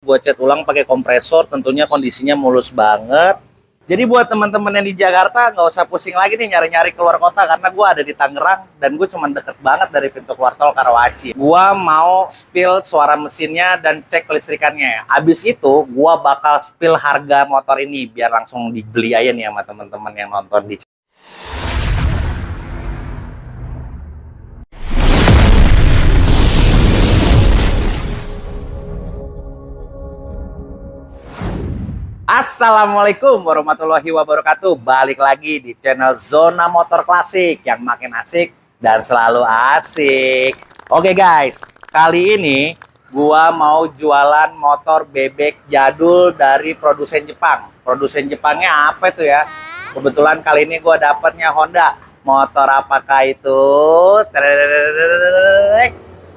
Gue cat ulang pakai kompresor, tentunya kondisinya mulus banget. Jadi buat teman-teman yang di Jakarta nggak usah pusing lagi nih nyari-nyari keluar kota, karena gue ada di Tangerang dan gue cuma deket banget dari pintu keluar tol Karawaci. Gue mau spill suara mesinnya dan cek kelistrikannya. Abis itu gue bakal spill harga motor ini biar langsung dibeli aja nih sama teman-teman yang nonton di. Assalamualaikum warahmatullahi wabarakatuh. Balik lagi di channel Zona Motor Klasik yang makin asik dan selalu asik. Oke guys, kali ini gua mau jualan motor bebek jadul dari produsen Jepang. Produsen Jepangnya apa itu ya? Kebetulan kali ini gua dapatnya Honda. Motor apakah itu?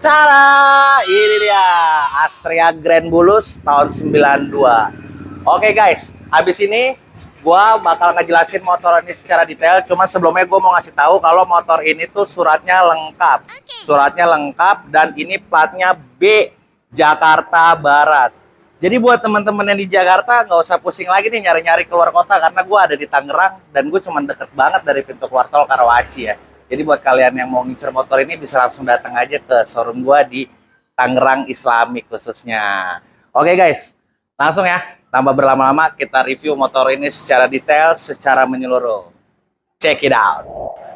Cara ini dia, Astrea Grand Bulus tahun 92. Oke guys, habis ini gue bakal ngejelasin motor ini secara detail. Cuma sebelumnya gue mau ngasih tahu kalau motor ini tuh suratnya lengkap. Suratnya lengkap dan ini platnya B, Jakarta Barat. Jadi buat teman-teman yang di Jakarta nggak usah pusing lagi nih nyari-nyari keluar kota, karena gue ada di Tangerang dan gue cuma deket banget dari pintu keluar tol Karawaci ya. Jadi buat kalian yang mau ngincer motor ini bisa langsung datang aja ke showroom gue di Tangerang Islamic khususnya. Oke guys, langsung ya. Tanpa berlama-lama, kita review motor ini secara detail, secara menyeluruh. Check it out.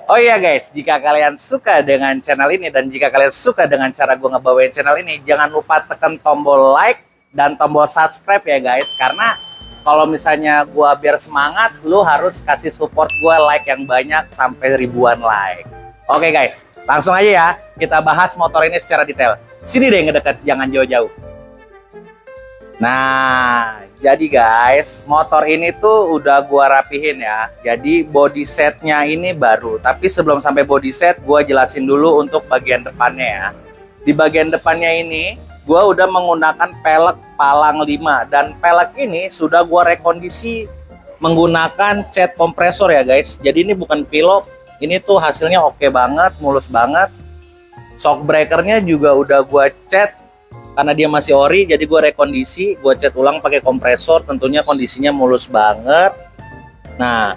Oh iya guys, jika kalian suka dengan channel ini dan jika kalian suka dengan cara gue ngebawain channel ini, jangan lupa tekan tombol like dan tombol subscribe ya guys. Karena kalau misalnya gue biar semangat, lu harus kasih support gue like yang banyak sampai ribuan like. Oke guys, langsung aja ya, kita bahas motor ini secara detail. Sini deh ngedeket, jangan jauh-jauh. Nah, jadi guys, motor ini tuh udah gua rapihin ya. Jadi body setnya ini baru. Tapi sebelum sampai body set, gua jelasin dulu untuk bagian depannya ya. Di bagian depannya ini, gua udah menggunakan pelek Palang 5. Dan pelek ini sudah gua rekondisi menggunakan cat kompresor ya guys. Jadi ini bukan pilok. Ini tuh hasilnya oke banget, mulus banget. Shock breakernya juga udah gua cat. Karena dia masih ori, jadi gue rekondisi, gue cat ulang pakai kompresor, tentunya kondisinya mulus banget. Nah,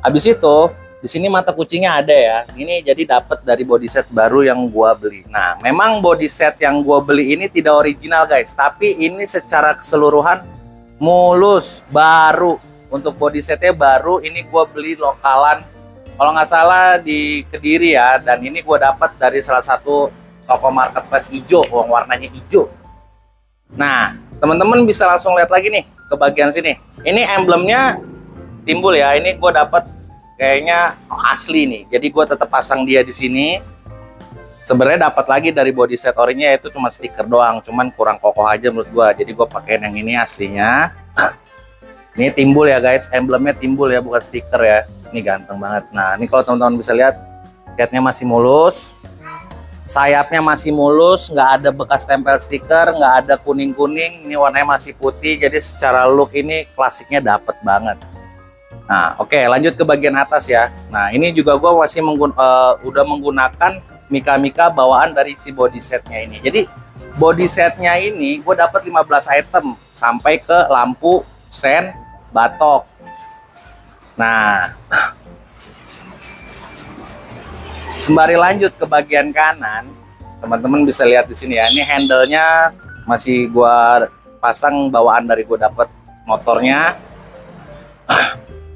habis itu di sini mata kucingnya ada ya. Ini jadi dapat dari body set baru yang gue beli. Nah, memang body set yang gue beli ini tidak original guys, tapi ini secara keseluruhan mulus, baru. Untuk body setnya baru, ini gue beli lokalan, kalau nggak salah di Kediri ya. Dan ini gue dapat dari salah satu toko marketplace hijau, warnanya hijau. Nah, teman-teman bisa langsung lihat lagi nih ke bagian sini. Ini emblemnya timbul ya. Ini gue dapat kayaknya asli nih. Jadi gue tetap pasang dia di sini. Sebenarnya dapat lagi dari body set orinya, itu cuma stiker doang, cuman kurang kokoh aja menurut gue. Jadi gue pakai yang ini aslinya. Ini timbul ya guys, emblemnya timbul ya, bukan stiker ya. Ini ganteng banget. Nah, ini kalau teman-teman bisa lihat, catnya masih mulus. Sayapnya masih mulus, nggak ada bekas tempel stiker, nggak ada kuning-kuning. Ini warnanya masih putih, jadi secara look ini klasiknya dapet banget. Nah, oke, lanjut ke bagian atas ya. Nah, ini juga gue masih udah menggunakan mika-mika bawaan dari si body setnya ini. Jadi body setnya ini gue dapat 15 item sampai ke lampu, sen, batok. Nah, sembari lanjut ke bagian kanan, teman-teman bisa lihat di sini ya. Ini handle-nya masih gua pasang bawaan dari gua dapet motornya.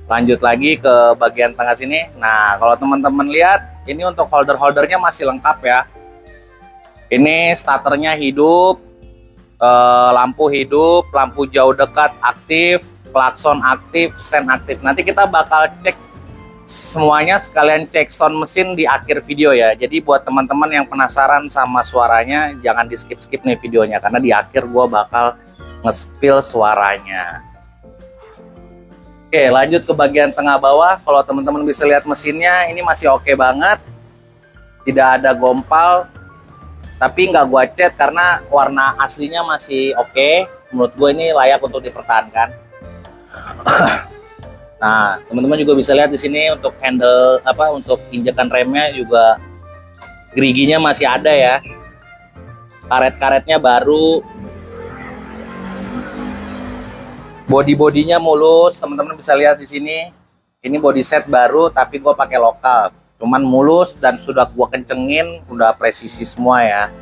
Lanjut lagi ke bagian tengah sini. Nah, kalau teman-teman lihat, ini untuk holder-holdernya masih lengkap ya. Ini starternya hidup, lampu hidup, lampu jauh dekat aktif, klakson aktif, sen aktif. Nanti kita bakal cek semuanya, sekalian cek sound mesin di akhir video ya. Jadi buat teman-teman yang penasaran sama suaranya, jangan di skip-skip nih videonya, karena di akhir gua bakal nge-spill suaranya. Oke, lanjut ke bagian tengah bawah. Kalau teman-teman bisa lihat mesinnya, ini masih oke banget. Tidak ada gompal, tapi nggak gua cat karena warna aslinya masih oke. Menurut gue ini layak untuk dipertahankan. Nah, teman-teman juga bisa lihat di sini untuk handle untuk injekan remnya juga geriginya masih ada ya. Karet-karetnya baru. Bodinya mulus, teman-teman bisa lihat di sini. Ini body set baru, tapi gue pakai lokal. Cuman mulus dan sudah gue kencengin, udah presisi semua ya.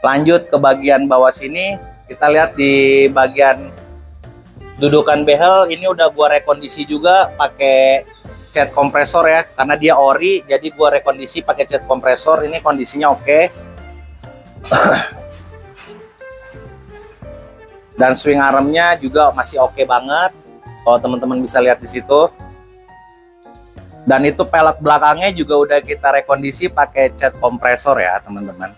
Lanjut ke bagian bawah sini, kita lihat di bagian dudukan behel. Ini udah gue rekondisi juga pakai cat kompresor ya, karena dia ori, jadi gue rekondisi pakai cat kompresor. Ini kondisinya oke. Dan swing armnya juga masih oke banget. Kalau teman-teman bisa lihat di situ. Dan itu pelek belakangnya juga udah kita rekondisi pakai cat kompresor ya, teman-teman.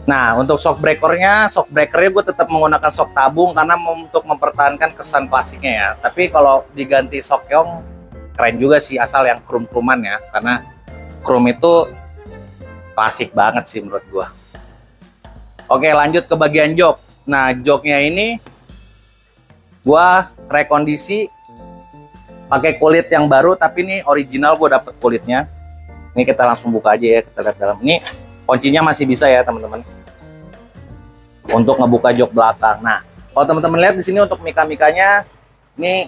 Nah, untuk shock breakernya gue tetap menggunakan shock tabung karena untuk mempertahankan kesan klasiknya ya. Tapi kalau diganti shock yong, keren juga sih, asal yang krum-kruman ya. Karena krum itu klasik banget sih menurut gua. Oke, lanjut ke bagian jok. Nah, joknya ini gua rekondisi pakai kulit yang baru, tapi ini original gua dapet kulitnya. Ini kita langsung buka aja ya, kita lihat dalam. Ini kuncinya masih bisa ya, teman-teman. Untuk ngebuka jok belakang. Nah, kalau teman-teman lihat di sini untuk mika-mikanya ini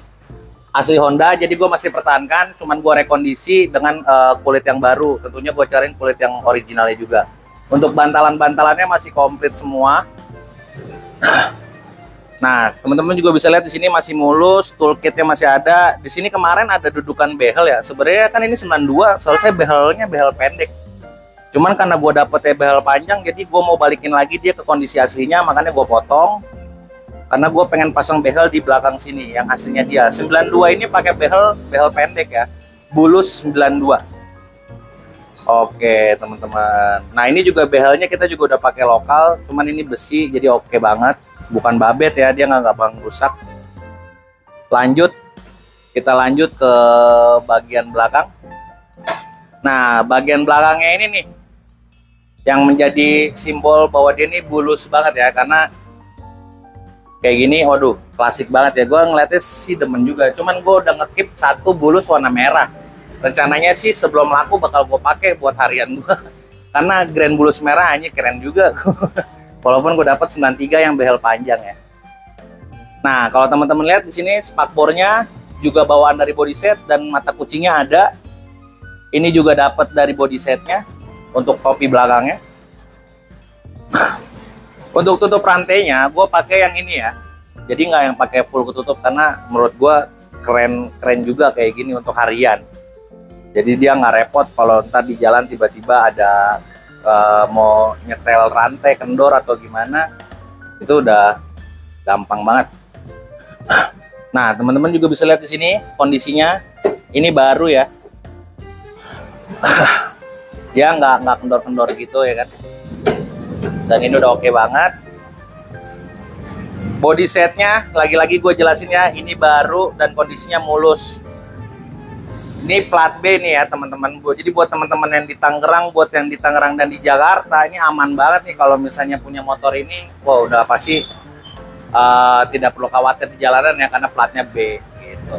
asli Honda, jadi gua masih pertahankan, cuman gua rekondisi dengan kulit yang baru. Tentunya gua cariin kulit yang originalnya juga. Untuk bantalan-bantalannya masih komplit semua. Nah, teman-teman juga bisa lihat di sini masih mulus, toolkitnya masih ada. Di sini kemarin ada dudukan behel ya. Sebenarnya kan ini 92, selesai behelnya behel pendek. Cuman karena gue dapetnya behel panjang, jadi gue mau balikin lagi dia ke kondisi aslinya, makanya gue potong. Karena gue pengen pasang behel di belakang sini, yang aslinya dia. 92 ini pakai behel pendek ya, bulus 92. Oke, teman-teman. Nah, ini juga behelnya kita juga udah pakai lokal, cuman ini besi, jadi oke banget. Bukan babet ya, dia nggak gampang rusak. Kita lanjut ke bagian belakang. Nah, bagian belakangnya ini nih yang menjadi simbol bahwa dia ini bulus banget ya, karena kayak gini, waduh, klasik banget ya. Gue ngeliatnya sih demen juga, cuman gue udah ngekip satu bulus warna merah. Rencananya sih sebelum laku bakal gue pakai buat harian gue, karena grand bulus merah hanya keren juga. Walaupun gue dapat 93 yang behel panjang ya. Nah, kalau teman-teman lihat di sini spakbornya juga bawaan dari body set dan mata kucingnya ada. Ini juga dapat dari body setnya untuk topi belakangnya. Untuk tutup rantainya, gue pakai yang ini ya. Jadi nggak yang pakai full ketutup, karena menurut gue keren juga kayak gini untuk harian. Jadi dia nggak repot kalau ntar di jalan tiba-tiba ada mau nyetel rantai kendor atau gimana, itu udah gampang banget. Nah, teman-teman juga bisa lihat di sini kondisinya ini baru ya. Dia nggak kendor-kendor gitu ya kan. Dan ini udah oke banget. Body setnya lagi-lagi gue jelasin ya, ini baru dan kondisinya mulus. Ini plat B nih ya teman-teman. Jadi buat teman-teman yang di Tangerang, dan di Jakarta, ini aman banget nih kalau misalnya punya motor ini. Wah, udah pasti tidak perlu khawatir di jalanan ya, karena platnya B gitu.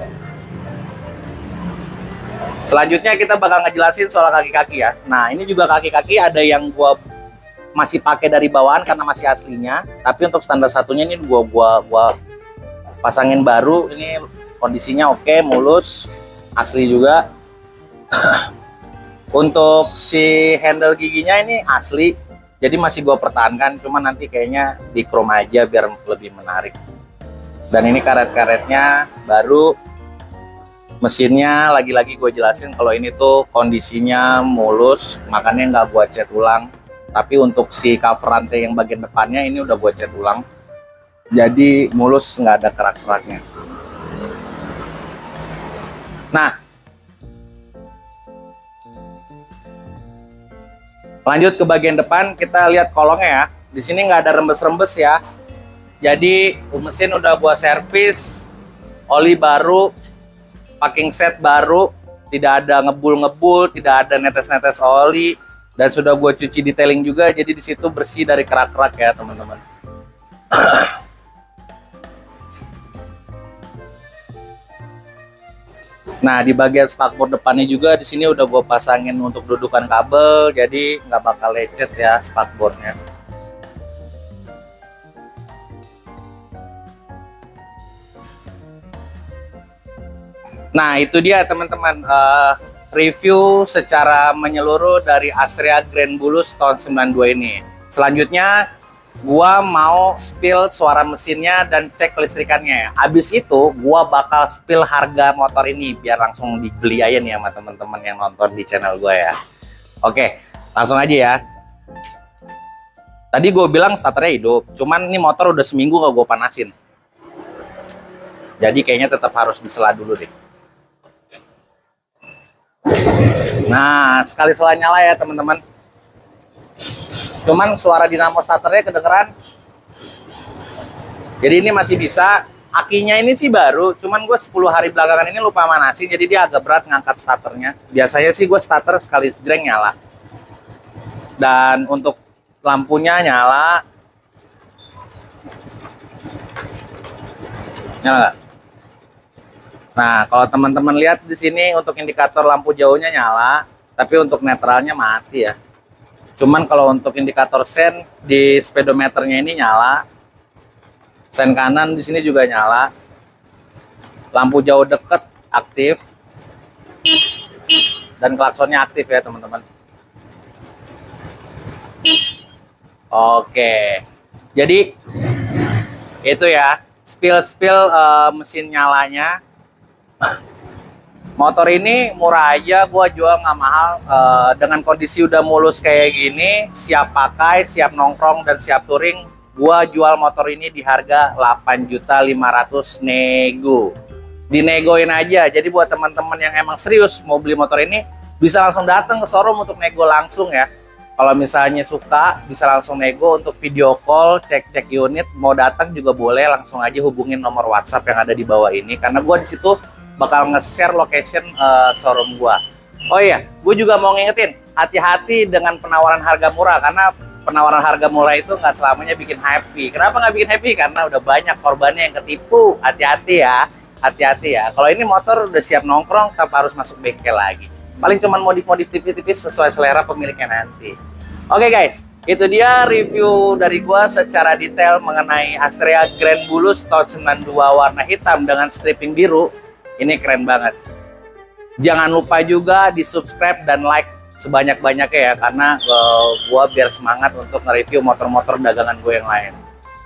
Selanjutnya kita bakal ngejelasin soal kaki-kaki ya. Nah, ini juga kaki-kaki ada yang gua masih pakai dari bawaan karena masih aslinya, tapi untuk standar satunya ini gua pasangin baru. Ini kondisinya oke, mulus. Asli juga. Untuk si handle giginya ini asli, jadi masih gue pertahankan, cuman nanti kayaknya di chrome aja biar lebih menarik. Dan ini karet-karetnya baru. Mesinnya lagi-lagi gue jelasin kalau ini tuh kondisinya mulus, makanya nggak gue cat ulang. Tapi untuk si cover rantai yang bagian depannya ini udah gue cat ulang, jadi mulus, nggak ada kerak-keraknya. Nah, lanjut ke bagian depan, kita lihat kolongnya ya. Di sini nggak ada rembes-rembes ya. Jadi mesin udah gua servis, oli baru, packing set baru, tidak ada ngebul-ngebul, tidak ada netes-netes oli, dan sudah gua cuci detailing juga. Jadi di situ bersih dari kerak-kerak ya teman-teman. Nah, di bagian spakbor depannya juga di sini udah gue pasangin untuk dudukan kabel, jadi nggak bakal lecet ya spakbornya. Nah, itu dia teman-teman, review secara menyeluruh dari Astrea Grand Bulus tahun 92 ini. Selanjutnya, gua mau spill suara mesinnya dan cek kelistrikannya. Abis itu, gua bakal spill harga motor ini biar langsung dibeli aja nih sama teman-teman yang nonton di channel gua ya. Oke, langsung aja ya. Tadi gue bilang starternya hidup, cuman ini motor udah seminggu gak gue panasin. Jadi kayaknya tetap harus disela dulu deh. Nah, sekali sela nyala ya teman-teman. Cuman suara dinamo starternya kedengeran. Jadi ini masih bisa. Akinya ini sih baru, cuman gue 10 hari belakangan ini lupa manasin, jadi dia agak berat ngangkat starternya. Biasanya sih gue starter sekali jreng nyala. Dan untuk lampunya nyala. Nyala nggak? Nah, kalau teman-teman lihat di sini untuk indikator lampu jauhnya nyala, tapi untuk netralnya mati ya. Cuman kalau untuk indikator sen di speedometernya ini nyala. Sen kanan di sini juga nyala. Lampu jauh deket aktif. Dan klaksonnya aktif ya, teman-teman. Oke. Jadi itu ya, spill mesin nyalanya. Motor ini murah aja, gua jual nggak mahal. Dengan kondisi udah mulus kayak gini, siap pakai, siap nongkrong dan siap touring, gua jual motor ini di harga 8.500.000 nego. Dinegoin aja. Jadi buat teman-teman yang emang serius mau beli motor ini, bisa langsung datang ke showroom untuk nego langsung ya. Kalau misalnya suka, bisa langsung nego untuk video call, cek-cek unit. Mau datang juga boleh, langsung aja hubungin nomor WhatsApp yang ada di bawah ini. Karena gue di situ bakal nge-share location showroom gue. Oh iya, gue juga mau ngingetin, hati-hati dengan penawaran harga murah. Karena penawaran harga murah itu nggak selamanya bikin happy. Kenapa nggak bikin happy? Karena udah banyak korbannya yang ketipu. Hati-hati ya, hati-hati ya. Kalau ini motor udah siap nongkrong, tanpa harus masuk bengkel lagi. Paling cuma modif-modif tipis-tipis sesuai selera pemiliknya nanti. Oke guys, itu dia review dari gua secara detail mengenai Astrea Grand Bulus tahun 92 warna hitam dengan stripping biru. Ini keren banget. Jangan lupa juga di subscribe dan like sebanyak-banyaknya ya, karena gua biar semangat untuk nge-review motor-motor dagangan gue yang lain.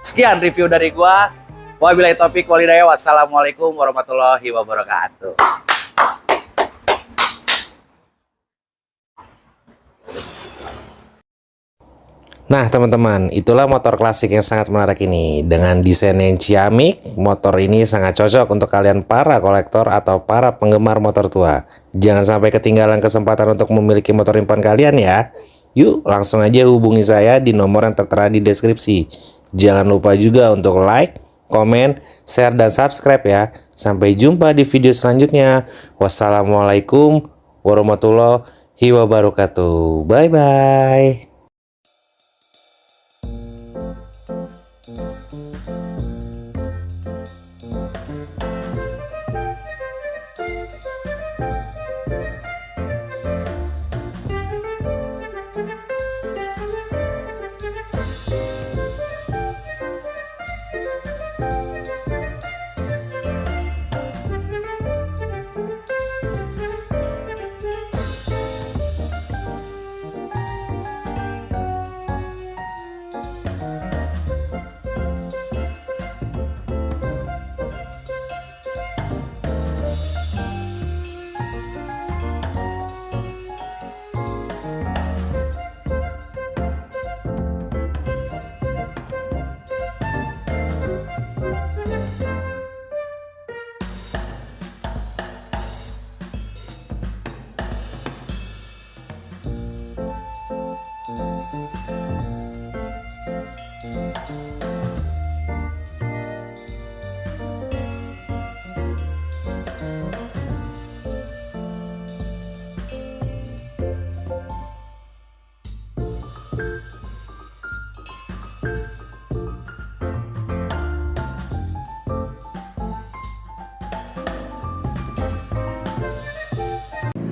Sekian review dari gua. Wabillahi taufiq walhidayah. Wassalamualaikum warahmatullahi wabarakatuh. Nah teman-teman, itulah motor klasik yang sangat menarik ini. Dengan desain yang ciamik, motor ini sangat cocok untuk kalian para kolektor atau para penggemar motor tua. Jangan sampai ketinggalan kesempatan untuk memiliki motor impian kalian ya. Yuk langsung aja hubungi saya di nomor yang tertera di deskripsi. Jangan lupa juga untuk like, komen, share, dan subscribe ya. Sampai jumpa di video selanjutnya. Wassalamualaikum warahmatullahi wabarakatuh. Bye-bye.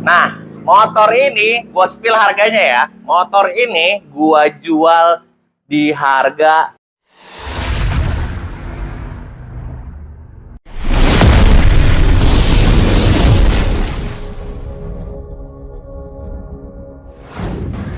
Nah, motor ini gue spill harganya ya. Motor ini gue jual di harga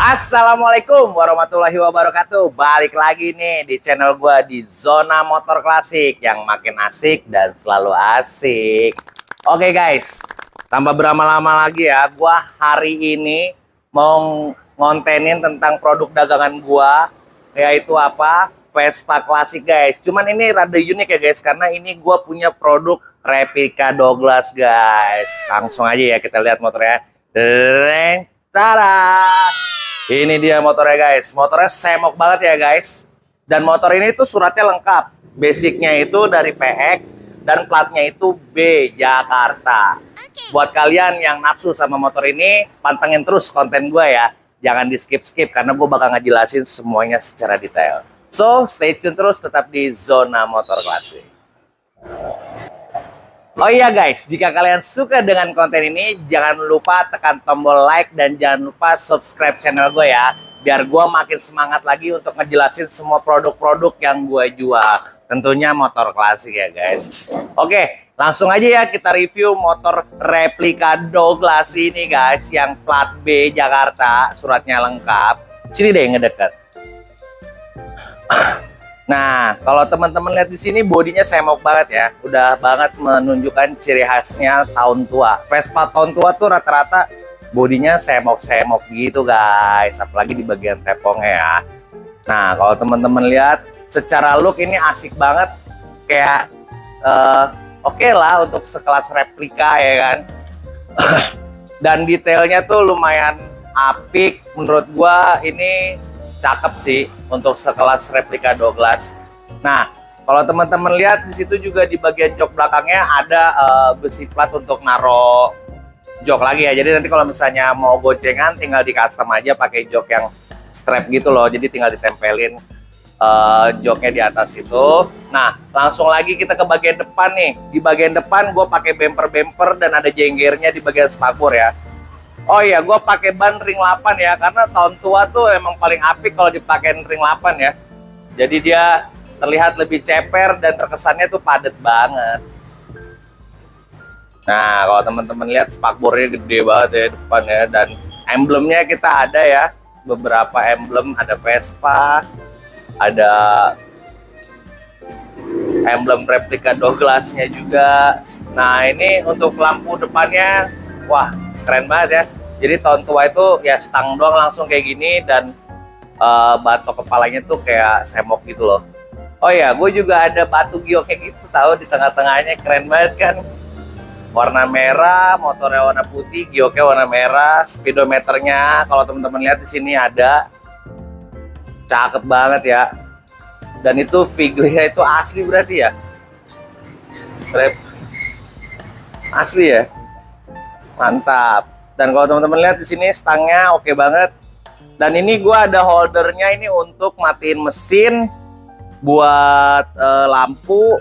Assalamualaikum warahmatullahi wabarakatuh. Balik lagi nih di channel gua di Zona Motor Klasik yang makin asik dan selalu asik. Oke guys, tanpa berlama-lama lagi ya, gua hari ini mau ngontenin tentang produk dagangan gua, yaitu apa? Vespa klasik guys. Cuman ini rada unik ya guys, karena ini gua punya produk replika Douglas guys. Langsung aja ya kita lihat motornya. Dereng, tada! Ini dia motornya guys. Motornya semok banget ya guys. Dan motor ini tuh suratnya lengkap. Basicnya itu dari PX dan platnya itu B Jakarta. Buat kalian yang nafsu sama motor ini, pantengin terus konten gue ya. Jangan di skip-skip karena gue bakal ngejelasin semuanya secara detail. So, stay tune terus tetap di Zona Motor Klasik. Oh iya guys, jika kalian suka dengan konten ini, jangan lupa tekan tombol like dan jangan lupa subscribe channel gue ya. Biar gue makin semangat lagi untuk ngejelasin semua produk-produk yang gue jual. Tentunya motor klasik ya guys. Oke, langsung aja ya kita review motor replika Douglas ini guys. Yang plat B Jakarta, suratnya lengkap. Sini deh ngedeket. Nah, kalau teman-teman lihat di sini bodinya semok banget ya. Udah banget menunjukkan ciri khasnya tahun tua. Vespa tahun tua tuh rata-rata bodinya semok-semok gitu guys. Apalagi di bagian tepongnya ya. Nah, kalau teman-teman lihat secara look ini asik banget. Kayak oke lah untuk sekelas replika ya kan. Dan detailnya tuh lumayan apik. Menurut gua ini cakep sih untuk sekelas replika Douglas. Nah, kalau teman-teman lihat di situ juga di bagian jok belakangnya ada besi plat untuk naro jok lagi ya. Jadi nanti kalau misalnya mau goncengan tinggal di custom aja pakai jok yang strap gitu loh. Jadi tinggal ditempelin joknya di atas itu. Nah, langsung lagi kita ke bagian depan nih. Di bagian depan gue pakai bumper-bumper dan ada jenggernya di bagian spakbor ya. Oh iya, gue pakai ban ring 8 ya, karena tahun tua tuh emang paling apik kalau dipakein ring 8 ya. Jadi dia terlihat lebih ceper dan terkesannya tuh padat banget. Nah, kalau teman-teman lihat spakbornya gede banget ya depan ya, dan emblemnya kita ada ya, beberapa emblem, ada Vespa, ada emblem replika Douglasnya juga. Nah, ini untuk lampu depannya, wah keren banget ya. Jadi tahun tua itu ya stang doang langsung kayak gini dan batok kepalanya tuh kayak semok gitu loh. Oh ya, gue juga ada batu gio kayak gitu tahu di tengah-tengahnya, keren banget kan. Warna merah, motornya warna putih, gioknya warna merah, speedometernya kalau teman-teman lihat di sini ada. Cakep banget ya. Dan itu figlnya itu asli berarti ya. Asli ya. Mantap. Dan kalau teman-teman lihat di sini stangnya oke banget. Dan ini gua ada holdernya ini untuk matiin mesin, buat lampu,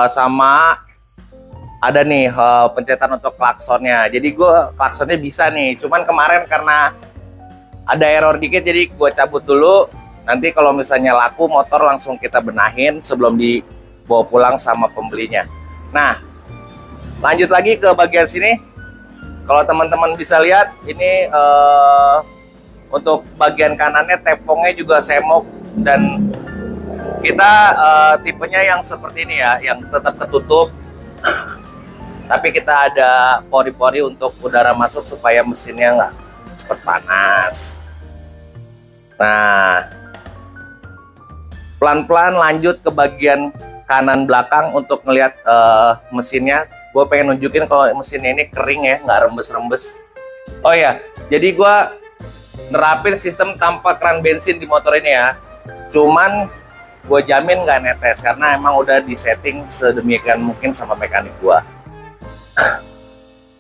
sama ada nih pencetan untuk klaksonnya. Jadi gua klaksonnya bisa nih. Cuman kemarin karena ada error dikit jadi gua cabut dulu. Nanti kalau misalnya laku motor langsung kita benahin sebelum dibawa pulang sama pembelinya. Nah, lanjut lagi ke bagian sini. Kalau teman-teman bisa lihat ini untuk bagian kanannya tepongnya juga semok dan kita tipenya yang seperti ini ya, yang tetap ketutup. Tapi kita ada pori-pori untuk udara masuk supaya mesinnya nggak cepat panas. Nah, pelan-pelan lanjut ke bagian kanan belakang untuk ngelihat mesinnya. Gue pengen nunjukin kalau mesinnya ini kering ya, nggak rembes-rembes. Oh ya, jadi gue nerapin sistem tanpa keran bensin di motor ini ya. Cuman gue jamin nggak netes karena emang udah disetting sedemikian mungkin sama mekanik gue.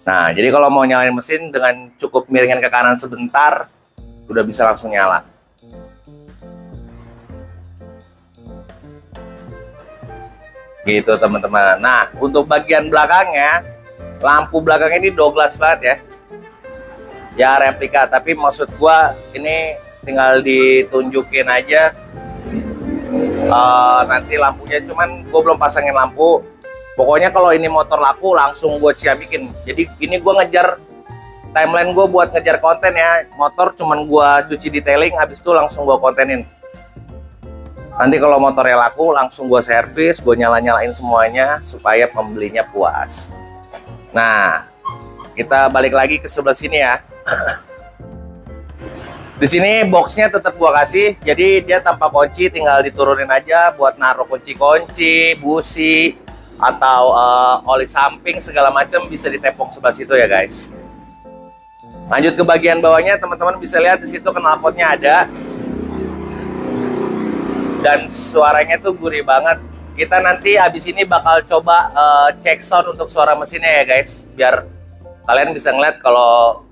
Nah, jadi kalau mau nyalain mesin dengan cukup miringin ke kanan sebentar, udah bisa langsung nyala. Gitu teman-teman. Nah, untuk bagian belakangnya, lampu belakangnya ini Douglas banget ya. Ya replika, tapi maksud gua ini tinggal ditunjukin aja nanti lampunya. Cuman gua belum pasangin lampu. Pokoknya kalau ini motor laku langsung gue ciamikin. Jadi ini gue ngejar timeline gue buat ngejar konten ya. Motor cuman gue cuci detailing, habis itu langsung gue kontenin. Nanti kalau motornya laku, langsung gue servis, gue nyalain semuanya supaya pembelinya puas. Nah, kita balik lagi ke sebelah sini ya. Di sini boxnya tetap gua kasih, jadi dia tanpa kunci, tinggal diturunin aja buat naruh kunci-kunci, busi, atau oli samping segala macam bisa ditempok sebelah situ ya guys. Lanjut ke bagian bawahnya, teman-teman bisa lihat di situ knalpotnya ada. Dan suaranya tuh gurih banget. Kita nanti habis ini bakal coba cek sound untuk suara mesinnya ya guys, biar kalian bisa ngeliat kalau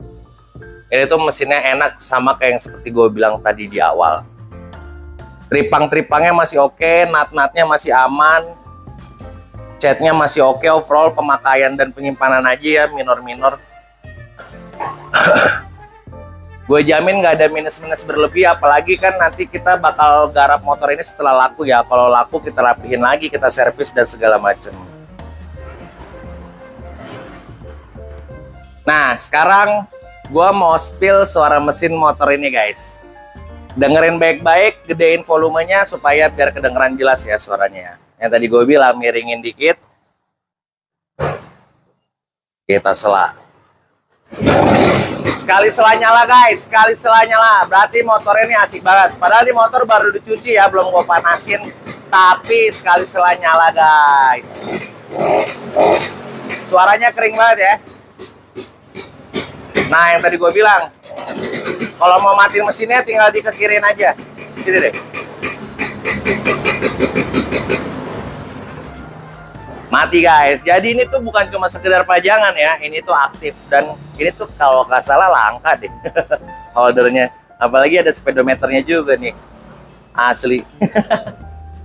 ini tuh mesinnya enak sama kayak yang seperti gue bilang tadi di awal. Tripang-tripangnya masih oke, nut-nutnya masih aman, catnya masih oke, overall pemakaian dan penyimpanan aja ya minor-minor. Gue jamin nggak ada minus-minus berlebih, apalagi kan nanti kita bakal garap motor ini setelah laku ya. Kalau laku kita rapihin lagi, kita servis dan segala macem. Nah, sekarang gue mau spill suara mesin motor ini guys. Dengerin baik-baik, gedein volumenya supaya biar kedengeran jelas ya suaranya. Yang tadi gue bilang miringin dikit. Kita sela. Sekali sela nyala guys, sekali sela nyala. Berarti motor ini asik banget. Padahal di motor baru dicuci ya, belum gue panasin. Tapi sekali sela nyala guys. Suaranya kering banget ya. Nah, yang tadi gue bilang, kalau mau matiin mesinnya tinggal dikekirin aja. Sini deh. Mati guys. Jadi ini tuh bukan cuma sekedar pajangan ya, ini tuh aktif dan ini tuh kalau nggak salah langka deh holdernya. Apalagi ada speedometernya juga nih, asli.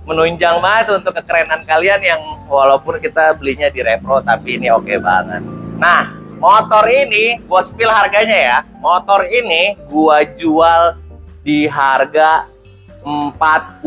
Menunjang banget untuk kekerenan kalian yang walaupun kita belinya di repro tapi ini oke banget. Nah, motor ini gue spill harganya ya. Motor ini gue jual di harga 45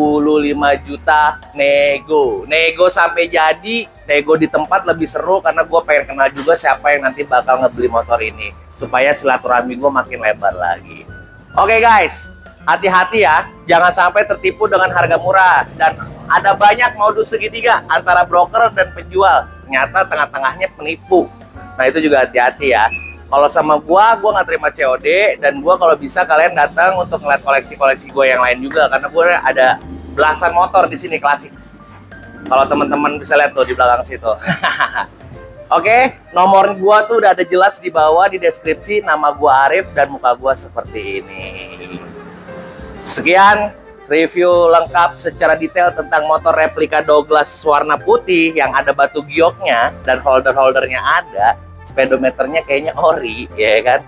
juta nego sampai jadi. Nego di tempat lebih seru karena gue pengen kenal juga siapa yang nanti bakal ngebeli motor ini supaya silaturahmi gue makin lebar lagi. Oke guys, hati-hati ya, jangan sampai tertipu dengan harga murah. Dan ada banyak modus segitiga antara broker dan penjual, ternyata tengah-tengahnya penipu. Nah itu juga hati-hati ya. Kalau sama gua nggak terima COD, dan gua kalau bisa kalian datang untuk ngeliat koleksi-koleksi gua yang lain juga, karena gua ada belasan motor di sini klasik. Kalau teman-teman bisa lihat tuh di belakang situ. Oke, nomor gua tuh udah ada jelas di bawah di deskripsi, nama gua Arif dan muka gua seperti ini. Sekian review lengkap secara detail tentang motor replika Douglas warna putih yang ada batu gioknya dan holder-holdernya ada. Speedometernya kayaknya ori, ya kan?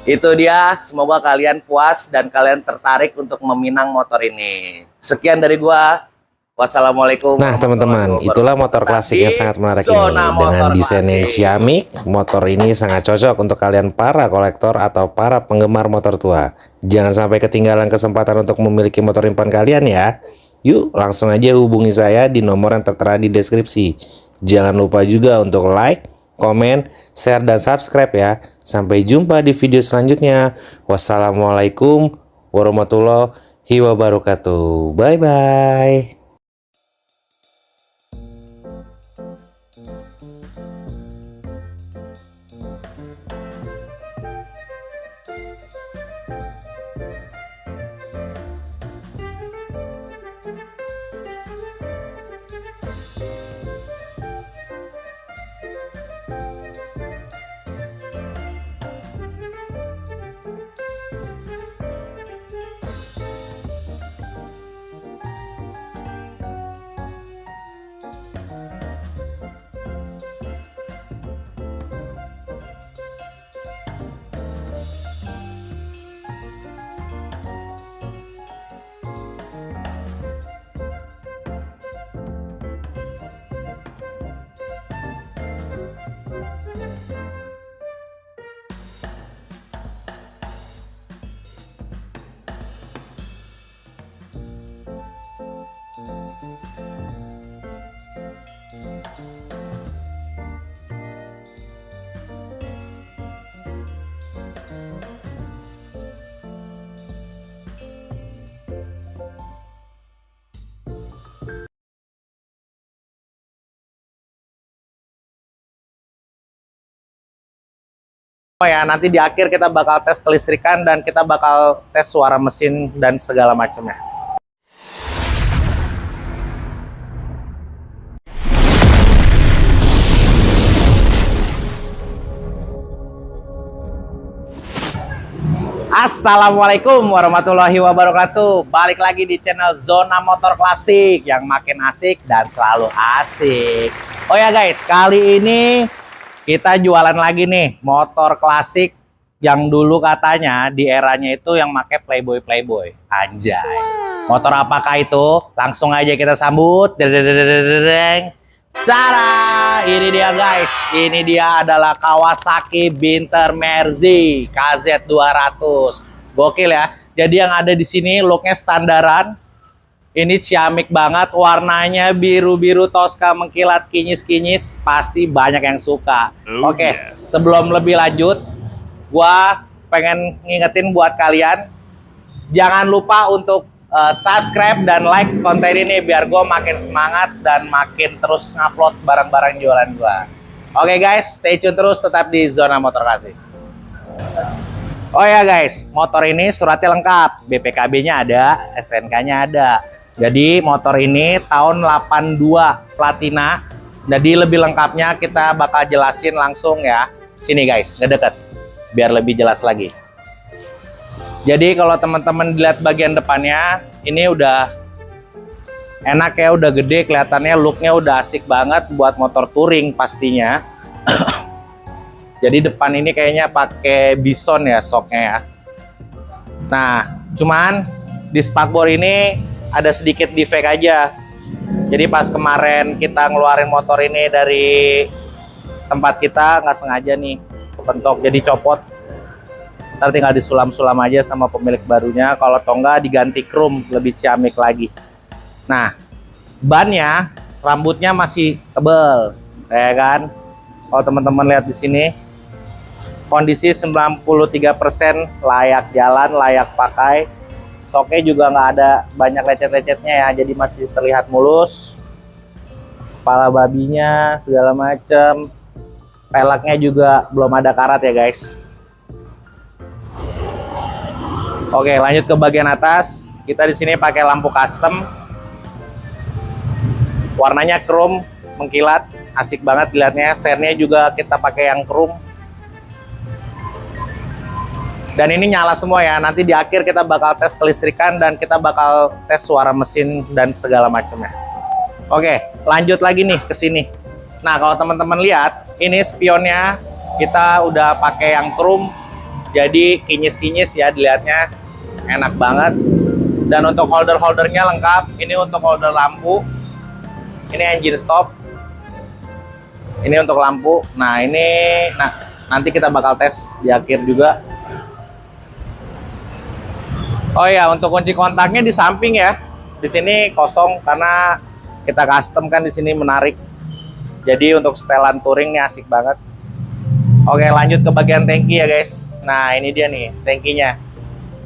Itu dia, semoga kalian puas dan kalian tertarik untuk meminang motor ini. Sekian dari gua. Wassalamualaikum. Nah teman-teman, itulah motor klasik yang sangat menarik ini. Dengan desain yang ciamik, motor ini sangat cocok untuk kalian para kolektor atau para penggemar motor tua. Jangan sampai ketinggalan kesempatan untuk memiliki motor impian kalian ya. Yuk langsung aja hubungi saya di nomor yang tertera di deskripsi. Jangan lupa juga untuk like, komen, share, dan subscribe ya. Sampai jumpa di video selanjutnya. Wassalamualaikum warahmatullahi wabarakatuh. Bye-bye. Oh ya, nanti di akhir kita bakal tes kelistrikan dan kita bakal tes suara mesin dan segala macamnya. Assalamualaikum warahmatullahi wabarakatuh. Balik lagi di channel Zona Motor Klasik yang makin asik dan selalu asik. Oh ya guys, kali ini kita jualan lagi nih motor klasik yang dulu katanya di eranya itu yang make Playboy. Anjay. Motor apakah itu? Langsung aja kita sambut. Cara ini dia guys. Ini dia adalah Kawasaki Binter Mersey KZ200. Gokil ya. Jadi yang ada di sini looknya standaran. Ini ciamik banget, warnanya biru-biru Tosca mengkilat, kinyis-kinyis, pasti banyak yang suka. Oke, sebelum lebih lanjut, gua pengen ngingetin buat kalian, jangan lupa untuk subscribe dan like konten ini biar gua makin semangat dan makin terus ngupload barang-barang jualan gua. Oke guys, stay tune terus tetap di Zona Motor Klasik. Oh ya guys, motor ini suratnya lengkap, BPKB-nya ada, STNK-nya ada. Jadi motor ini tahun 82 platina. Jadi lebih lengkapnya kita bakal jelasin langsung ya. Sini guys, ngedeket biar lebih jelas lagi. Jadi kalau teman-teman dilihat bagian depannya, ini udah enak ya, udah gede, kelihatannya looknya udah asik banget buat motor touring pastinya. Jadi depan ini kayaknya pakai Bison ya shocknya ya. Nah, cuman di spakbor ini ada sedikit defect aja. Jadi pas kemarin kita ngeluarin motor ini dari tempat kita, nggak sengaja nih kepentok jadi copot. Ntar tinggal disulam-sulam aja sama pemilik barunya. Kalau tonga diganti chrome lebih ciamik lagi. Nah, bannya rambutnya masih tebel, ya kan? Kalau teman-teman lihat di sini, kondisi 93% layak jalan, layak pakai. Soknya juga nggak ada banyak lecet-lecetnya ya, jadi masih terlihat mulus. Kepala babinya segala macem. Peleknya juga belum ada karat ya guys. Oke, lanjut ke bagian atas. Kita di sini pakai lampu custom. Warnanya chrome mengkilat, asik banget dilihatnya. Sennya juga kita pakai yang chrome. Dan ini nyala semua ya, nanti di akhir kita bakal tes kelistrikan dan kita bakal tes suara mesin dan segala macamnya. Oke, lanjut lagi nih ke sini. Nah, kalau teman-teman lihat, ini spionnya kita udah pakai yang chrome, jadi kinyis-kinyis ya dilihatnya, enak banget. Dan untuk holder-holdernya lengkap, ini untuk holder lampu, ini engine stop, ini untuk lampu. Nah, nanti kita bakal tes di akhir juga. Oh ya, untuk kunci kontaknya di samping ya. Di sini kosong karena kita custom kan di sini menarik. Jadi untuk setelan touring nih asik banget. Oke, lanjut ke bagian tangki ya guys. Nah, ini dia nih tangkinya.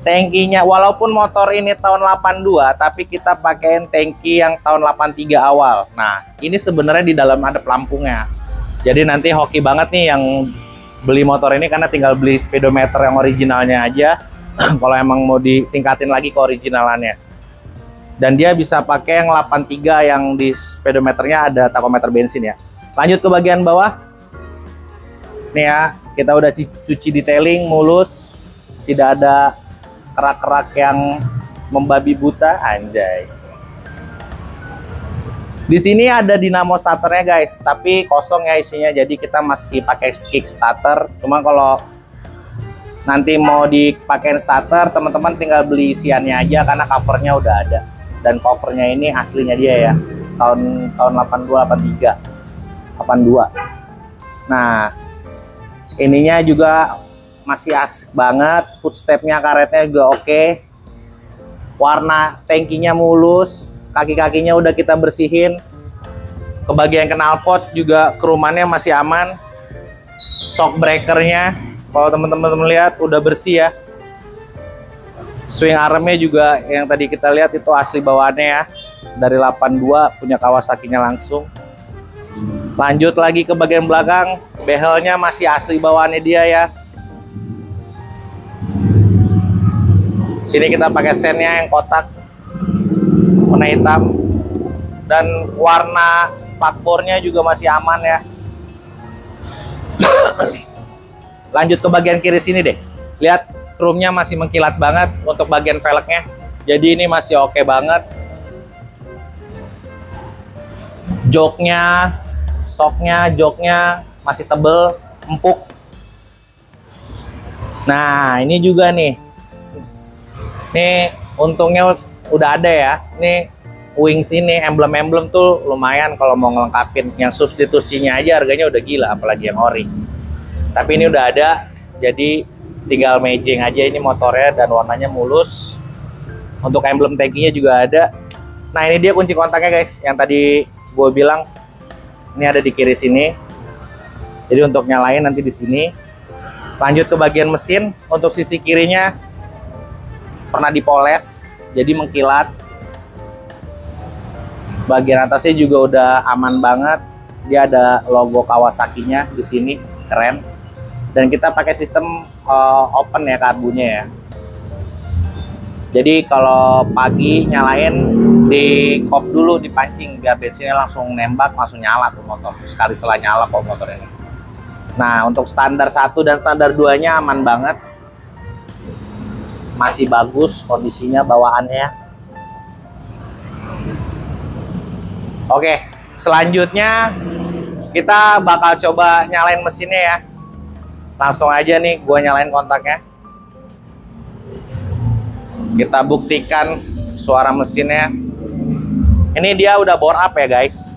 Tangkinya walaupun motor ini tahun 82, tapi kita pakein tangki yang tahun 83 awal. Nah, ini sebenarnya di dalam ada pelampungnya. Jadi nanti hoki banget nih yang beli motor ini karena tinggal beli speedometer yang originalnya aja. Kalau emang mau ditingkatin lagi ke originalannya. Dan dia bisa pakai yang 83 yang di speedometernya ada takometer bensin ya. Lanjut ke bagian bawah. Nih ya, kita udah cuci detailing mulus, tidak ada kerak-kerak yang membabi buta, anjay. Di sini ada dinamo starternya guys, tapi kosong ya isinya, jadi kita masih pakai kick starter. Cuma kalau nanti mau dipakein starter, teman-teman tinggal beli isiannya aja karena covernya udah ada. Dan covernya ini aslinya dia ya, tahun 82, 83, 82. Nah, ininya juga masih asik banget, footstepnya, karetnya juga oke. Warna tangkinya mulus, kaki-kakinya udah kita bersihin. Ke bagian knalpot juga kerumannya masih aman. Shock breakernya, kalau teman-teman lihat udah bersih ya. Swing armnya juga yang tadi kita lihat itu asli bawaannya ya, dari 82 punya Kawasaki-nya langsung. Lanjut lagi ke bagian belakang, behelnya masih asli bawaannya dia ya. Sini kita pakai sennya yang kotak warna hitam, dan warna spakbornya juga masih aman ya. Lanjut ke bagian kiri sini deh. Lihat, chrome-nya masih mengkilat banget untuk bagian velgnya. Jadi ini masih oke banget. Joknya, shocknya, joknya masih tebel, empuk. Nah, ini juga nih. Nih, untungnya udah ada ya. Nih, wings ini, emblem-emblem tuh lumayan kalau mau ngelengkapin. Yang substitusinya aja harganya udah gila, apalagi yang ori. Tapi ini udah ada, jadi tinggal matching aja ini motornya, dan warnanya mulus. Untuk emblem tankinya juga ada. Nah, ini dia kunci kontaknya guys, yang tadi gue bilang. Ini ada di kiri sini. Jadi untuk nyalain nanti di sini. Lanjut ke bagian mesin. Untuk sisi kirinya pernah dipoles, jadi mengkilat. Bagian atasnya juga udah aman banget. Dia ada logo Kawasaki-nya di sini, keren. Dan kita pakai sistem open ya karbunya ya. Jadi kalau pagi nyalain, di kop dulu, dipancing biar bensinnya langsung nembak, langsung nyala tuh motor. Sekali setelah nyala kok motor ini. Nah, untuk standar 1 dan standar 2-nya aman banget. Masih bagus kondisinya bawaannya. Oke, selanjutnya kita bakal coba nyalain mesinnya ya. Langsung aja nih gua nyalain kontaknya. Kita buktikan suara mesinnya. Ini dia udah bore up ya guys.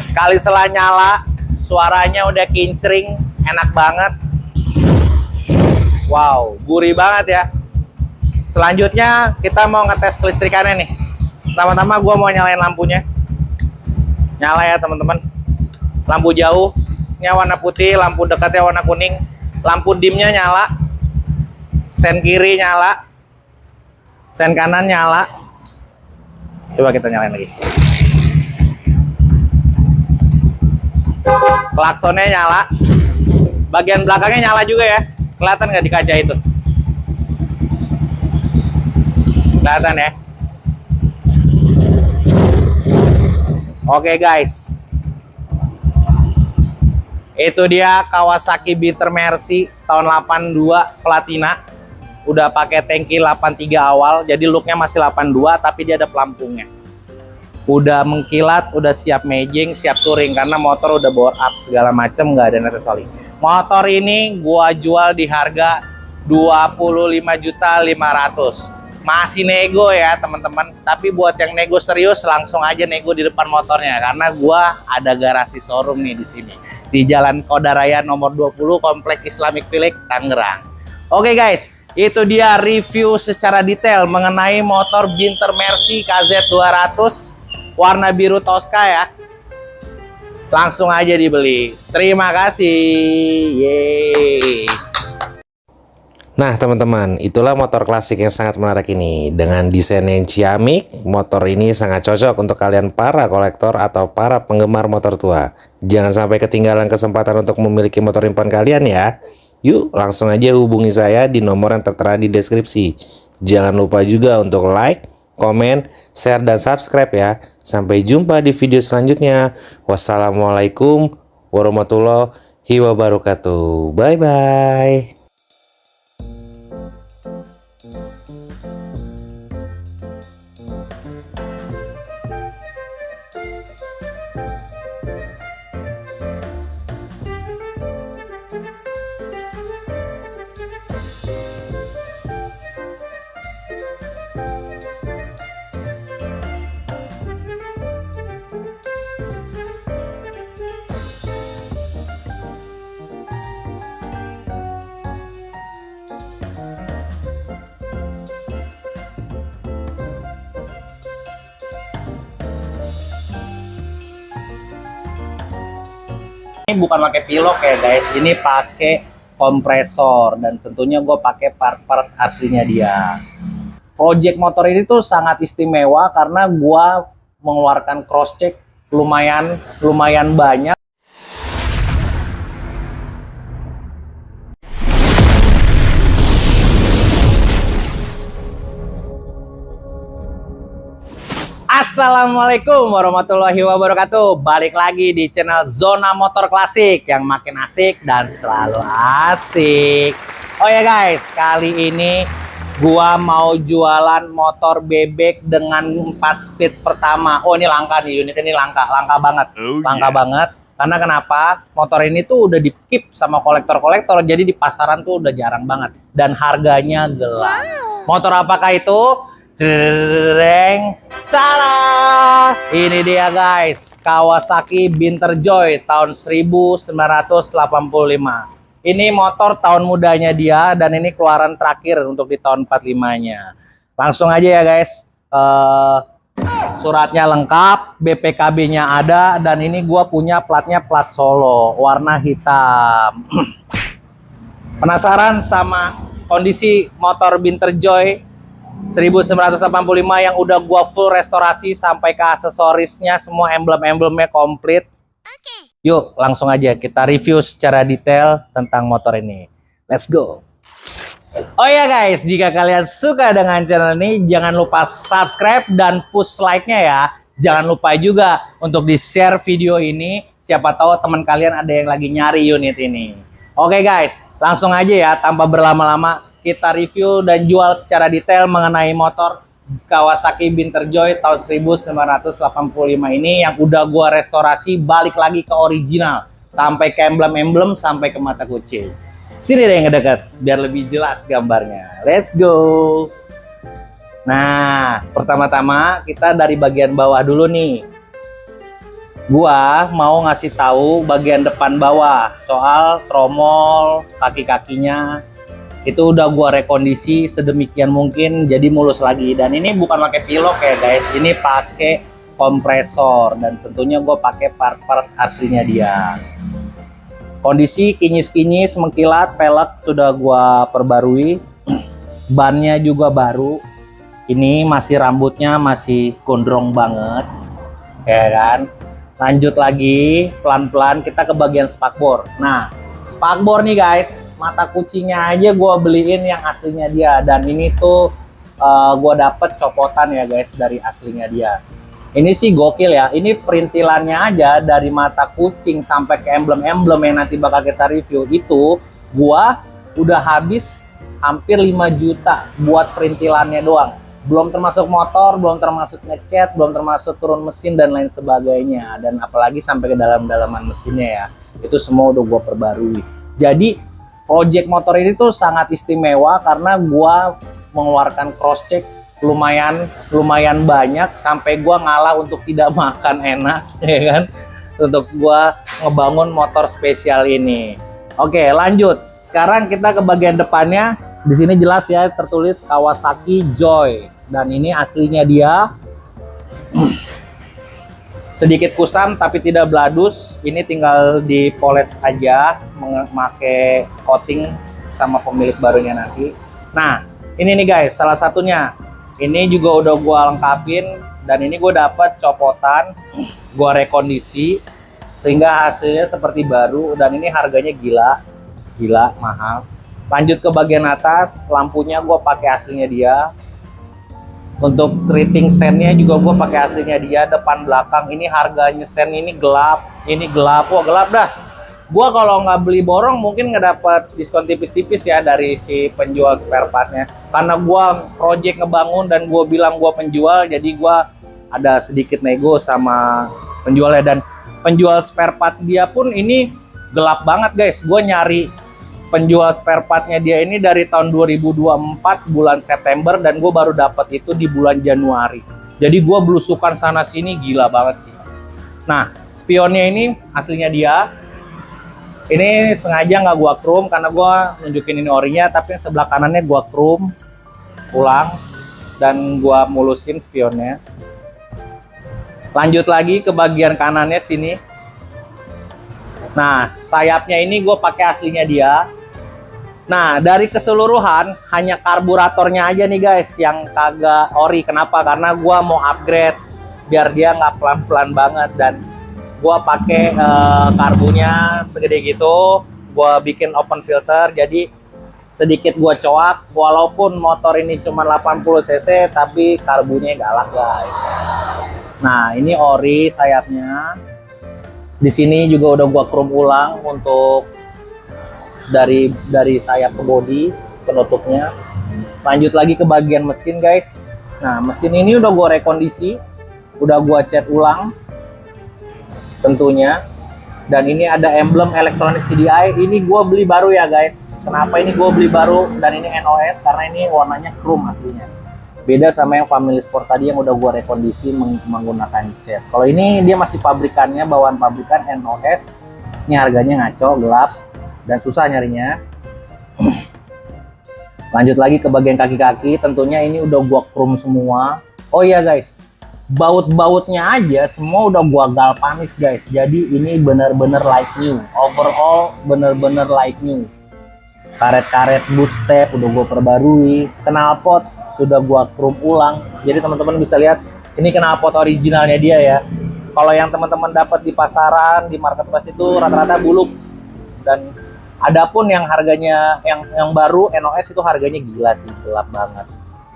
Sekali setelah nyala, suaranya udah kincring, enak banget. Wow, gurih banget ya. Selanjutnya kita mau ngetes kelistrikannya nih. Pertama-tama gue mau nyalain lampunya. Nyala ya teman-teman. Lampu jauhnya warna putih, lampu dekatnya warna kuning. Lampu dimnya nyala. Sen kiri nyala. Sen kanan nyala. Coba kita nyalain lagi. Klaksonnya nyala. Bagian belakangnya nyala juga ya. Kelihatan nggak di kaca itu? Kelihatan ya. Oke guys. Itu dia Kawasaki Bitter Mercy tahun 82 Platina. Udah pakai tangki 83 awal, jadi looknya masih 82 tapi dia ada pelampungnya. Udah mengkilat, udah siap matching, siap touring karena motor udah bore up segala macem, nggak ada netesoli. Motor ini gua jual di harga 25.500.000. Masih nego ya teman-teman, tapi buat yang nego serius langsung aja nego di depan motornya karena gua ada garasi showroom nih di sini. Di Jalan Kodaraya nomor 20 Komplek Islamic Village Tangerang. Oke guys, itu dia review secara detail mengenai motor Bitter Mercy KZ200 warna biru Tosca ya. Langsung aja dibeli. Terima kasih. Yeay. Nah teman-teman, itulah motor klasik yang sangat menarik ini. Dengan desain yang ciamik, motor ini sangat cocok untuk kalian para kolektor atau para penggemar motor tua. Jangan sampai ketinggalan kesempatan untuk memiliki motor impian kalian ya. Yuk langsung aja hubungi saya di nomor yang tertera di deskripsi. Jangan lupa juga untuk like, komen, share, dan subscribe ya. Sampai jumpa di video selanjutnya. Wassalamualaikum warahmatullahi wabarakatuh. Bye-bye. Ini bukan pakai pilok ya guys, ini pakai kompresor dan tentunya gue pakai part-part aslinya dia. Project motor ini tuh sangat istimewa karena gue mengeluarkan cross check lumayan banyak. Assalamualaikum warahmatullahi wabarakatuh. Balik lagi di channel Zona Motor Klasik yang makin asik dan selalu asik. Oh ya guys, kali ini gua mau jualan motor bebek dengan 4 speed pertama. Oh, ini langka nih, unit ini langka banget. Langka banget. Karena kenapa? Motor ini tuh udah di-keep sama kolektor-kolektor, jadi di pasaran tuh udah jarang banget dan harganya gelap. Motor apakah itu? Dreng, salah. Ini dia guys, Kawasaki Binter Joy tahun 1985. Ini motor tahun mudanya dia dan ini keluaran terakhir untuk di tahun 45-nya. Langsung aja ya guys. Suratnya lengkap, BPKB-nya ada dan ini gua punya platnya plat Solo, warna hitam. Penasaran sama kondisi motor Binter Joy 1985 yang udah gua full restorasi sampai ke aksesorisnya, semua emblem-emblemnya komplit. Yuk langsung aja kita review secara detail tentang motor ini. Let's go. Oh ya guys, jika kalian suka dengan channel ini jangan lupa subscribe dan push like-nya ya. Jangan lupa juga untuk di-share video ini, siapa tahu teman kalian ada yang lagi nyari unit ini. Oke guys, langsung aja ya tanpa berlama-lama kita review dan jual secara detail mengenai motor Kawasaki Binter Joy tahun 1985 ini yang udah gua restorasi balik lagi ke original sampai ke emblem-emblem sampai ke mata kucing. Sini deh yang ngedeket biar lebih jelas gambarnya. Let's go. Nah, pertama-tama kita dari bagian bawah dulu nih. Gua mau ngasih tahu bagian depan bawah soal tromol, kaki-kakinya. Itu udah gua rekondisi sedemikian mungkin jadi mulus lagi, dan ini bukan pakai pilok ya guys, ini pakai kompresor dan tentunya gua pakai part-part aslinya dia. Kondisi kinyis-kinyis mengkilat, pelek sudah gua perbarui, bannya juga baru. Ini masih rambutnya masih gondrong banget ya kan. Lanjut lagi pelan-pelan kita ke bagian spakbor. Nah, spakbor nih guys, mata kucingnya aja gue beliin yang aslinya dia, dan ini tuh gue dapet copotan ya guys dari aslinya dia. Ini sih gokil ya, ini perintilannya aja dari mata kucing sampai ke emblem-emblem yang nanti bakal kita review itu gue udah habis hampir 5 juta buat perintilannya doang. Belum termasuk motor, belum termasuk ngecat, belum termasuk turun mesin dan lain sebagainya, dan apalagi sampai ke dalam-dalaman mesinnya ya. Itu semua udah gue perbarui. Jadi project motor ini tuh sangat istimewa karena gua mengeluarkan cross check lumayan banyak sampai gua ngalah untuk tidak makan enak ya kan, untuk gua ngebangun motor spesial ini. Oke, lanjut. Sekarang kita ke bagian depannya. Di sini jelas ya tertulis Kawasaki Joy dan ini aslinya dia. Sedikit kusam tapi tidak beladus, ini tinggal dipoles aja memakai coating sama pemilik barunya nanti. Nah, ini nih guys, salah satunya. Ini juga udah gua lengkapin dan ini gue dapat copotan, gua rekondisi sehingga hasilnya seperti baru dan ini harganya gila mahal. Lanjut ke bagian atas, lampunya gue pakai aslinya dia. Untuk treating sennya juga gue pakai aslinya dia, depan belakang. Ini harganya sen ini gelap, wah gelap dah. Gue kalau nggak beli borong mungkin nggak dapat diskon tipis-tipis ya dari si penjual spare partnya. Karena gue project ngebangun dan gue bilang gue penjual, jadi gue ada sedikit nego sama penjualnya, dan penjual spare part dia pun ini gelap banget guys. Gue nyari penjual spare partnya dia ini dari tahun 2024 bulan September dan gue baru dapat itu di bulan Januari. Jadi gue belusukan sana sini gila banget sih. Nah, spionnya ini aslinya dia. Ini sengaja nggak gue chrome karena gue nunjukin ini orinya, tapi yang sebelah kanannya gue chrome ulang dan gue mulusin spionnya. Lanjut lagi ke bagian kanannya sini. Nah, sayapnya ini gue pakai aslinya dia. Nah, dari keseluruhan hanya karburatornya aja nih guys yang kagak ori. Kenapa? Karena gua mau upgrade biar dia nggak pelan-pelan banget, dan gua pakai karbunya segede gitu. Gua bikin open filter, jadi sedikit gua coak. Walaupun motor ini cuma 80 cc, tapi karbunya galak guys. Nah, ini ori sayapnya. Di sini juga udah gua chrome ulang untuk dari sayap ke bodi penutupnya. Lanjut lagi ke bagian mesin, guys. Nah, mesin ini udah gua rekondisi, udah gua cat ulang tentunya. Dan ini ada emblem elektronik CDI. Ini gua beli baru ya, guys. Kenapa ini gua beli baru dan ini NOS? Karena ini warnanya chrome aslinya. Beda sama yang Family Sport tadi yang udah gua rekondisi menggunakan cat. Kalau ini dia masih pabrikannya, bawaan pabrikan NOS. Ini harganya ngaco, gelap, dan susah nyarinya. Lanjut lagi ke bagian kaki-kaki, tentunya ini udah gua chrome semua. Oh iya guys, baut-bautnya aja semua udah gua galvanis guys. Jadi ini bener-bener like new. Overall bener-bener like new. Karet-karet boot step udah gua perbarui. Knalpot sudah gua chrome ulang. Jadi teman-teman bisa lihat ini knalpot originalnya dia ya. Kalau yang teman-teman dapat di pasaran, di marketplace itu rata-rata buluk. Dan adapun yang harganya yang baru NOS itu harganya gila sih, gelap banget.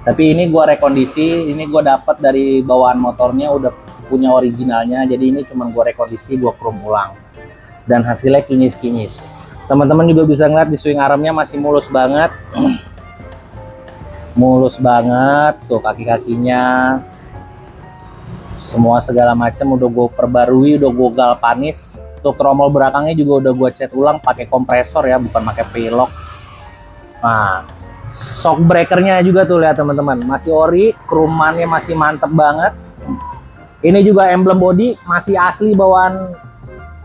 Tapi ini gua rekondisi, ini gua dapat dari bawaan motornya udah punya originalnya. Jadi ini cuma gua rekondisi, gua chrome ulang. Dan hasilnya kinyis-kinyis. Teman-teman juga bisa ngeliat di swing armnya masih mulus banget. Mulus banget tuh kaki-kakinya, semua segala macam udah gue perbarui, udah gue galvanis. Tuh tromol belakangnya juga udah gue cat ulang pakai kompresor ya, bukan pakai pelok. Nah, shock breakernya juga tuh lihat teman-teman, masih ori, krumannya masih mantep banget. Ini juga emblem body masih asli bawaan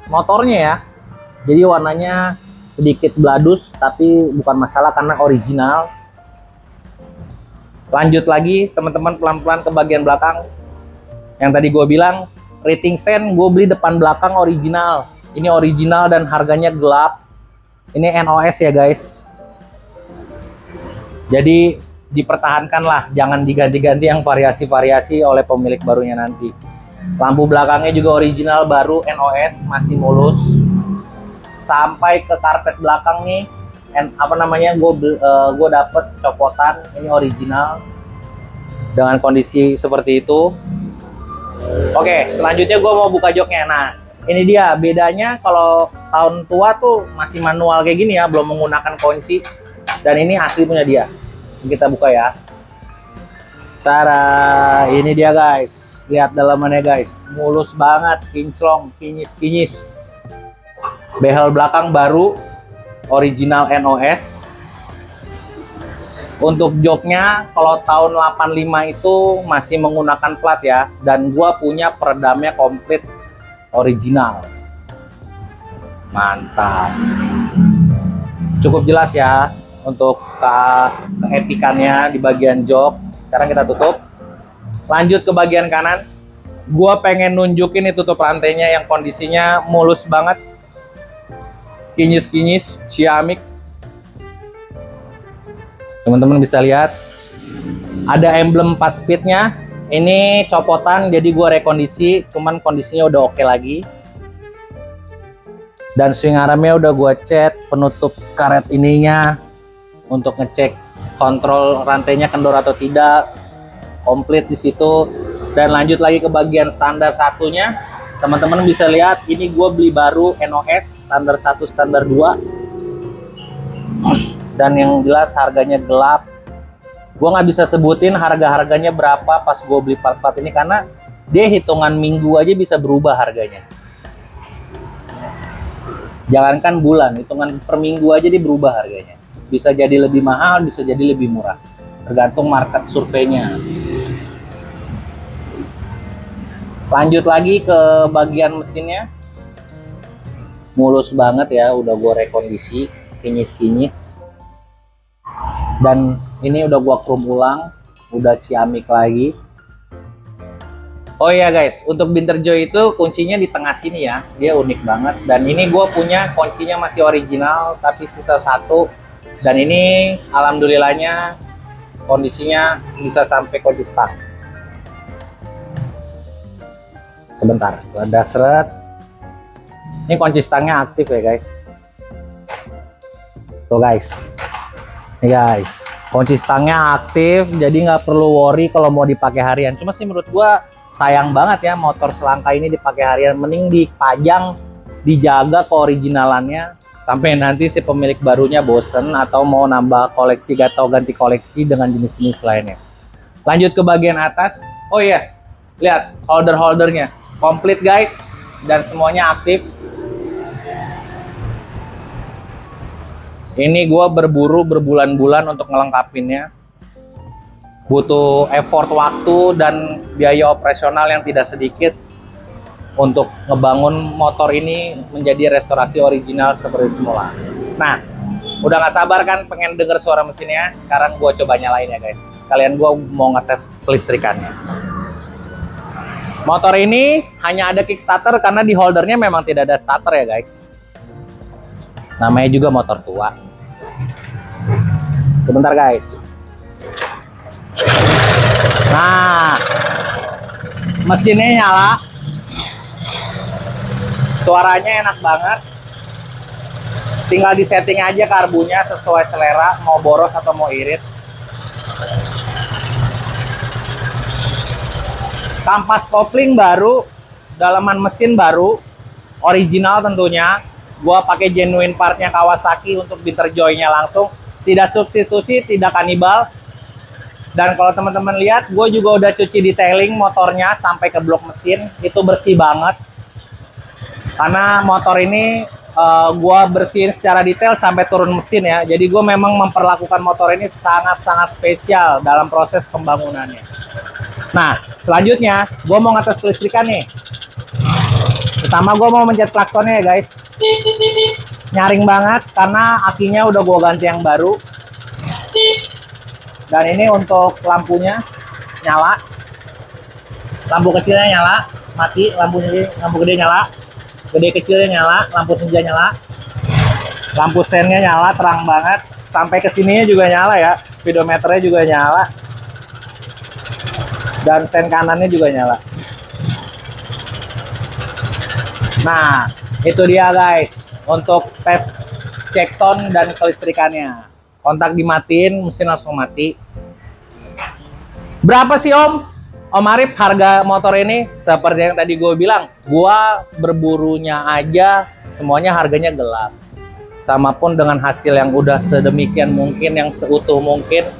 motornya ya, jadi warnanya sedikit bladus tapi bukan masalah karena original. Lanjut lagi teman-teman, pelan-pelan ke bagian belakang. Yang tadi gue bilang rating stand gue beli depan belakang original. Ini original dan harganya gelap. Ini NOS ya guys. Jadi dipertahankan lah, jangan diganti-ganti yang variasi-variasi oleh pemilik barunya nanti. Lampu belakangnya juga original baru NOS, masih mulus. Sampai ke karpet belakang nih, gue dapet copotan ini original dengan kondisi seperti itu. Oke, selanjutnya gue mau buka joknya. Nah, ini dia bedanya. Kalau tahun tua tuh masih manual kayak gini ya, belum menggunakan kunci. Dan ini asli punya dia. Kita buka ya. Tada, ini dia guys. Lihat dalamannya guys, mulus banget, kinclong, kinyis-kinyis. Behel belakang baru, original NOS. Untuk joknya kalau tahun 85 itu masih menggunakan plat ya, dan gua punya peredamnya komplit original. Mantap. Cukup jelas ya untuk keepikannya di bagian jok. Sekarang kita tutup. Lanjut ke bagian kanan. Gua pengen nunjukin nih tutup rantainya yang kondisinya mulus banget. Kinyis-kinyis, ciamik. Teman-teman bisa lihat ada emblem 4 speednya. Ini copotan, jadi gue rekondisi, cuman kondisinya udah oke lagi. Dan swing armnya udah gue cat, penutup karet ininya untuk ngecek kontrol rantainya kendor atau tidak, komplit di situ. Dan lanjut lagi ke bagian standar satunya. Teman-teman bisa lihat ini gue beli baru NOS standar 1 standar 2. Dan yang jelas harganya gelap. Gue nggak bisa sebutin harga-harganya berapa pas gue beli part-part ini karena dia hitungan minggu aja bisa berubah harganya. Jangankan bulan, hitungan per minggu aja dia berubah harganya. Bisa jadi lebih mahal, bisa jadi lebih murah. Tergantung market surveinya. Lanjut lagi ke bagian mesinnya. Mulus banget ya, udah gue rekondisi, kinyis-kinyis. Dan ini udah gua chrome ulang, udah ciamik lagi. Oh iya guys, untuk Binterjoy itu kuncinya di tengah sini ya, dia unik banget. Dan ini gua punya kuncinya masih original, tapi sisa 1. Dan ini alhamdulillahnya kondisinya bisa sampai kunci stang. Sebentar, ada seret. Ini kunci stangnya aktif ya guys. Tuh guys. Nih guys, kunci stangnya aktif, jadi nggak perlu worry kalau mau dipakai harian. Cuma sih menurut gua sayang banget ya motor selangka ini dipakai harian, mending dipajang, dijaga keoriginalannya sampai nanti si pemilik barunya bosen atau mau nambah koleksi atau ganti koleksi dengan jenis-jenis lainnya. Lanjut ke bagian atas. Oh iya, lihat holder-holdernya komplit guys, dan semuanya aktif. Ini gue berburu berbulan-bulan untuk ngelengkapinnya. Butuh effort waktu dan biaya operasional yang tidak sedikit untuk ngebangun motor ini menjadi restorasi original seperti semula. Nah, udah gak sabar kan pengen denger suara mesinnya? Sekarang gue coba nyalain ya guys. Sekalian gue mau ngetes kelistrikannya. Motor ini hanya ada kickstarter karena di holdernya memang tidak ada starter ya guys. Namanya juga motor tua. Sebentar guys. Nah, mesinnya nyala. Suaranya enak banget. Tinggal disetting aja karbunya sesuai selera, mau boros atau mau irit. Kampas kopling baru, dalaman mesin baru, original tentunya. Gua pakai genuine partnya Kawasaki untuk Binterjoy-nya langsung, tidak substitusi, tidak kanibal. Dan kalau teman-teman lihat, gue juga udah cuci detailing motornya sampai ke blok mesin, itu bersih banget. Karena motor ini gue bersihin secara detail sampai turun mesin ya. Jadi gue memang memperlakukan motor ini sangat-sangat spesial dalam proses pembangunannya. Nah, selanjutnya gue mau ngetes kelistrikan nih. Pertama gue mau mencet klaksonnya ya guys. Nyaring banget karena akinya udah gue ganti yang baru. Dan ini untuk lampunya nyala, lampu kecilnya nyala, mati, lampu gede nyala, gede kecilnya nyala, lampu senja nyala, lampu sennya nyala, terang banget, sampai ke sininya juga nyala ya, speedometernya juga nyala, dan sen kanannya juga nyala. Nah, itu dia guys untuk tes cek sound dan kelistrikannya. Kontak dimatiin, mesin langsung mati. Berapa sih Om Arif harga motor ini? Seperti yang tadi gue bilang, gue berburunya aja semuanya harganya gelap. Sama pun dengan hasil yang udah sedemikian mungkin, yang seutuh mungkin,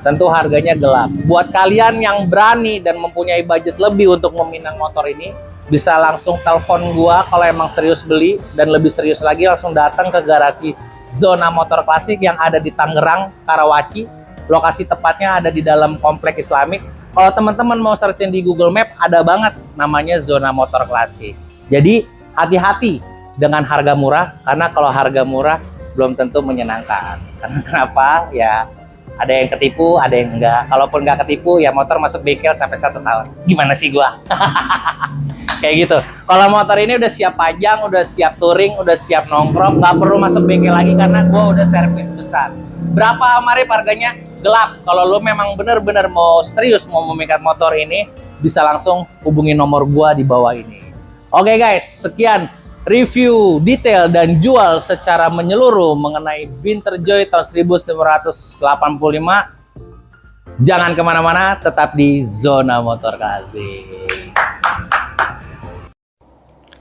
tentu harganya gelap. Buat kalian yang berani dan mempunyai budget lebih untuk meminang motor ini, bisa langsung telepon gue kalau emang serius beli, dan lebih serius lagi langsung datang ke garasi Zona Motor Klasik yang ada di Tangerang, Karawaci. Lokasi tepatnya ada di dalam komplek Islamik. Kalau teman-teman mau searching di Google Map, ada banget namanya Zona Motor Klasik. Jadi hati-hati dengan harga murah, karena kalau harga murah belum tentu menyenangkan. Karena kenapa? Ya ada yang ketipu, ada yang enggak. Kalaupun nggak ketipu, ya motor masuk bengkel sampai 1 tahun. Gimana sih gua? Kayak gitu. Kalau motor ini udah siap pajang, udah siap touring, udah siap nongkrong, nggak perlu masuk bengkel lagi karena gua udah servis besar. Berapa Marif harganya? Gelap. Kalau lo memang bener-bener mau serius mau memikat motor ini, bisa langsung hubungi nomor gua di bawah ini. Oke guys, sekian review detail dan jual secara menyeluruh mengenai Binterjoy tahun 1985. Jangan kemana-mana, tetap di Zona Motor Klasik.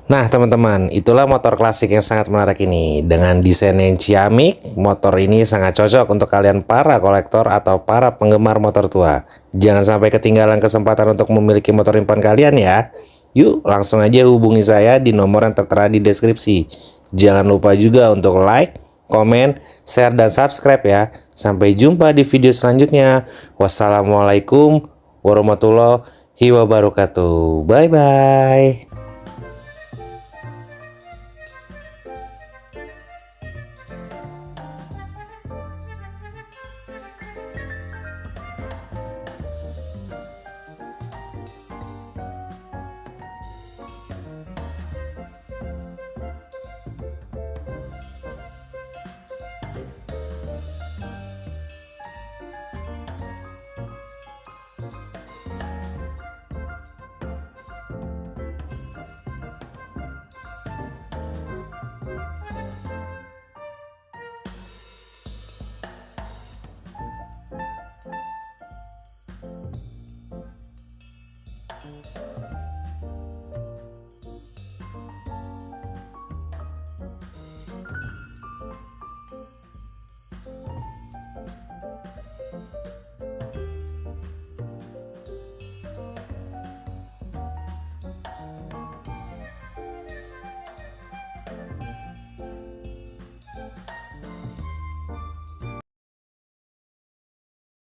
Nah teman-teman, itulah motor klasik yang sangat menarik ini. Dengan desain yang ciamik, motor ini sangat cocok untuk kalian para kolektor atau para penggemar motor tua. Jangan sampai ketinggalan kesempatan untuk memiliki motor impian kalian ya. Yuk langsung aja hubungi saya di nomor yang tertera di deskripsi. Jangan lupa juga untuk like, komen, share, dan subscribe ya. Sampai jumpa di video selanjutnya. Wassalamualaikum warahmatullahi wabarakatuh. Bye-bye.